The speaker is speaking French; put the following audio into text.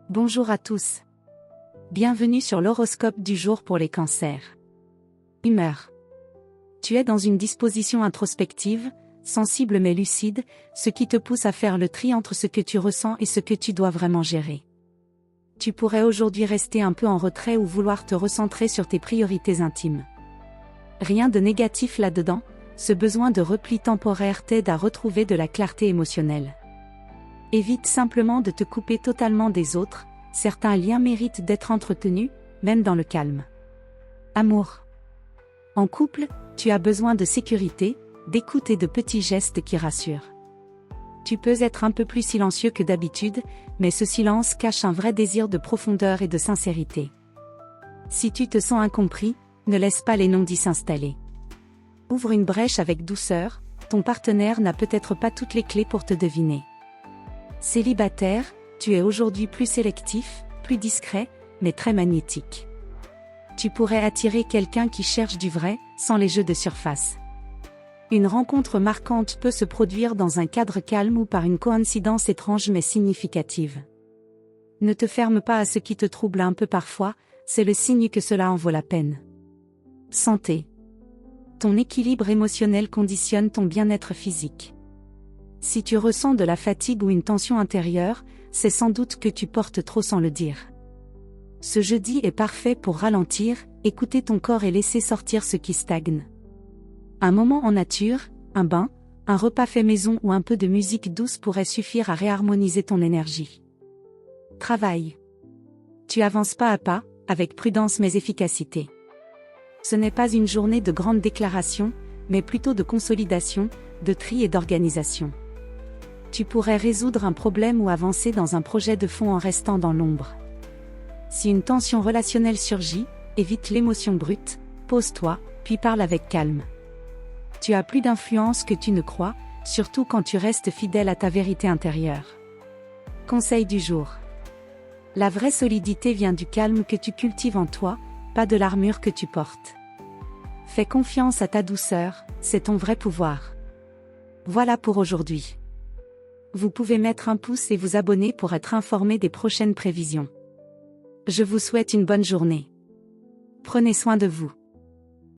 Bonjour à tous. Bienvenue sur l'horoscope du jour pour les cancers. Humeur. Tu es dans une disposition introspective, sensible mais lucide, ce qui te pousse à faire le tri entre ce que tu ressens et ce que tu dois vraiment gérer. Tu pourrais aujourd'hui rester un peu en retrait ou vouloir te recentrer sur tes priorités intimes. Rien de négatif là-dedans, ce besoin de repli temporaire t'aide à retrouver de la clarté émotionnelle. Évite simplement de te couper totalement des autres, certains liens méritent d'être entretenus, même dans le calme. Amour. En couple, tu as besoin de sécurité, d'écoute et de petits gestes qui rassurent. Tu peux être un peu plus silencieux que d'habitude, mais ce silence cache un vrai désir de profondeur et de sincérité. Si tu te sens incompris, ne laisse pas les non-dits s'installer. Ouvre une brèche avec douceur, ton partenaire n'a peut-être pas toutes les clés pour te deviner. Célibataire, tu es aujourd'hui plus sélectif, plus discret, mais très magnétique. Tu pourrais attirer quelqu'un qui cherche du vrai, sans les jeux de surface. Une rencontre marquante peut se produire dans un cadre calme ou par une coïncidence étrange mais significative. Ne te ferme pas à ce qui te trouble un peu parfois, c'est le signe que cela en vaut la peine. Santé. Ton équilibre émotionnel conditionne ton bien-être physique. Si tu ressens de la fatigue ou une tension intérieure, c'est sans doute que tu portes trop sans le dire. Ce jeudi est parfait pour ralentir, écouter ton corps et laisser sortir ce qui stagne. Un moment en nature, un bain, un repas fait maison ou un peu de musique douce pourrait suffire à réharmoniser ton énergie. Travail. Tu avances pas à pas, avec prudence mais efficacité. Ce n'est pas une journée de grandes déclarations, mais plutôt de consolidation, de tri et d'organisation. Tu pourrais résoudre un problème ou avancer dans un projet de fond en restant dans l'ombre. Si une tension relationnelle surgit, évite l'émotion brute, pose-toi, puis parle avec calme. Tu as plus d'influence que tu ne crois, surtout quand tu restes fidèle à ta vérité intérieure. Conseil du jour. La vraie solidité vient du calme que tu cultives en toi, pas de l'armure que tu portes. Fais confiance à ta douceur, c'est ton vrai pouvoir. Voilà pour aujourd'hui. Vous pouvez mettre un pouce et vous abonner pour être informé des prochaines prévisions. Je vous souhaite une bonne journée. Prenez soin de vous.